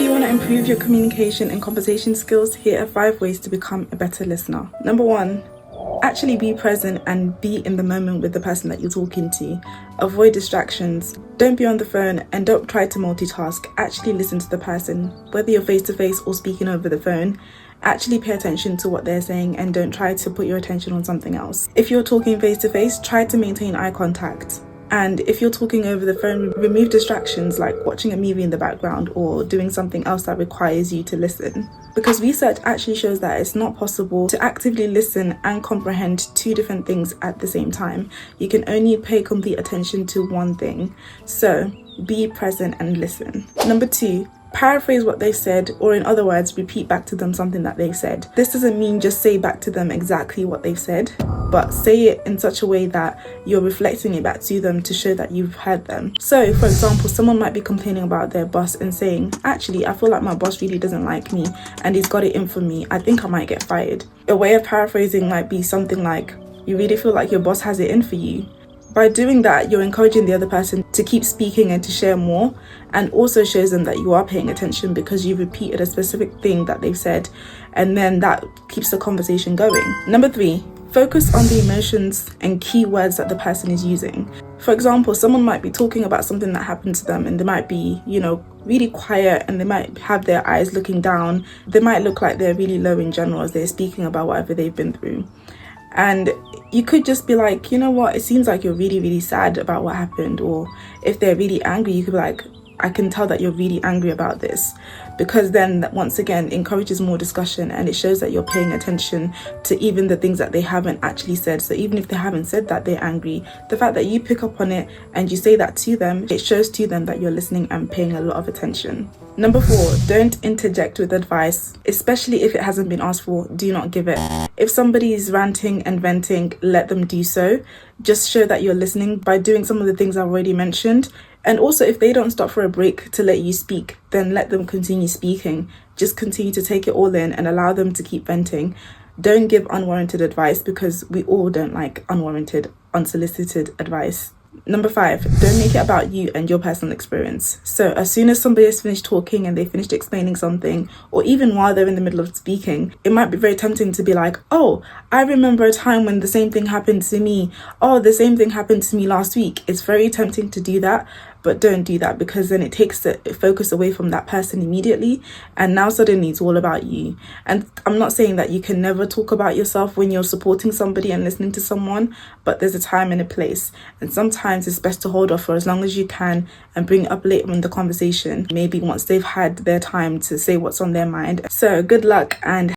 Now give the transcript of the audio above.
you want to improve your communication and conversation skills, here are 5 ways to become a better listener. Number 1, actually be present and be in the moment with the person that you're talking to. Avoid distractions. Don't be on the phone and don't try to multitask. Actually listen to the person, whether you're face to face or speaking over the phone. Actually pay attention to what they're saying and don't try to put your attention on something else. If you're talking face to face, try to maintain eye contact. And if you're talking over the phone, remove distractions like watching a movie in the background or doing something else that requires you to listen. Because research actually shows that it's not possible to actively listen and comprehend 2 different things at the same time. You can only pay complete attention to one thing. So be present and listen. Number 2, paraphrase what they said, or in other words, repeat back to them something that they said. This doesn't mean just say back to them exactly what they've said, but say it in such a way that you're reflecting it back to them to show that you've heard them. So, for example, someone might be complaining about their boss and saying, actually, I feel like my boss really doesn't like me and he's got it in for me. I think I might get fired. A way of paraphrasing might be something like, you really feel like your boss has it in for you. By doing that, you're encouraging the other person to keep speaking and to share more, and also shows them that you are paying attention because you've repeated a specific thing that they've said, and then that keeps the conversation going. Number 3, focus on the emotions and key words that the person is using. For example, someone might be talking about something that happened to them and they might be, really quiet, and they might have their eyes looking down. They might look like they're really low in general as they're speaking about whatever they've been through. And you could just be like, you know what, it seems like you're really, really sad about what happened. Or if they're really angry, you could be like, I can tell that you're really angry about this. Because then, once again, encourages more discussion, and it shows that you're paying attention to even the things that they haven't actually said. So even if they haven't said that they're angry, the fact that you pick up on it and you say that to them, it shows to them that you're listening and paying a lot of attention. Number 4, don't interject with advice, especially if it hasn't been asked for. Do not give it. If somebody is ranting and venting, let them do so. Just show that you're listening by doing some of the things I've already mentioned. And also, if they don't stop for a break to let you speak, then let them continue speaking. Just continue to take it all in and allow them to keep venting. Don't give unwarranted advice, because we all don't like unwarranted, unsolicited advice. Number 5, don't make it about you and your personal experience. So as soon as somebody has finished talking and they finished explaining something, or even while they're in the middle of speaking, it might be very tempting to be like, oh, I remember a time when the same thing happened to me. Oh, the same thing happened to me last week. It's very tempting to do that, but don't do that, because then it takes the focus away from that person immediately, and now suddenly it's all about you. And I'm not saying that you can never talk about yourself when you're supporting somebody and listening to someone, but there's a time and a place, and sometimes it's best to hold off for as long as you can and bring it up later in the conversation, maybe once they've had their time to say what's on their mind. So good luck and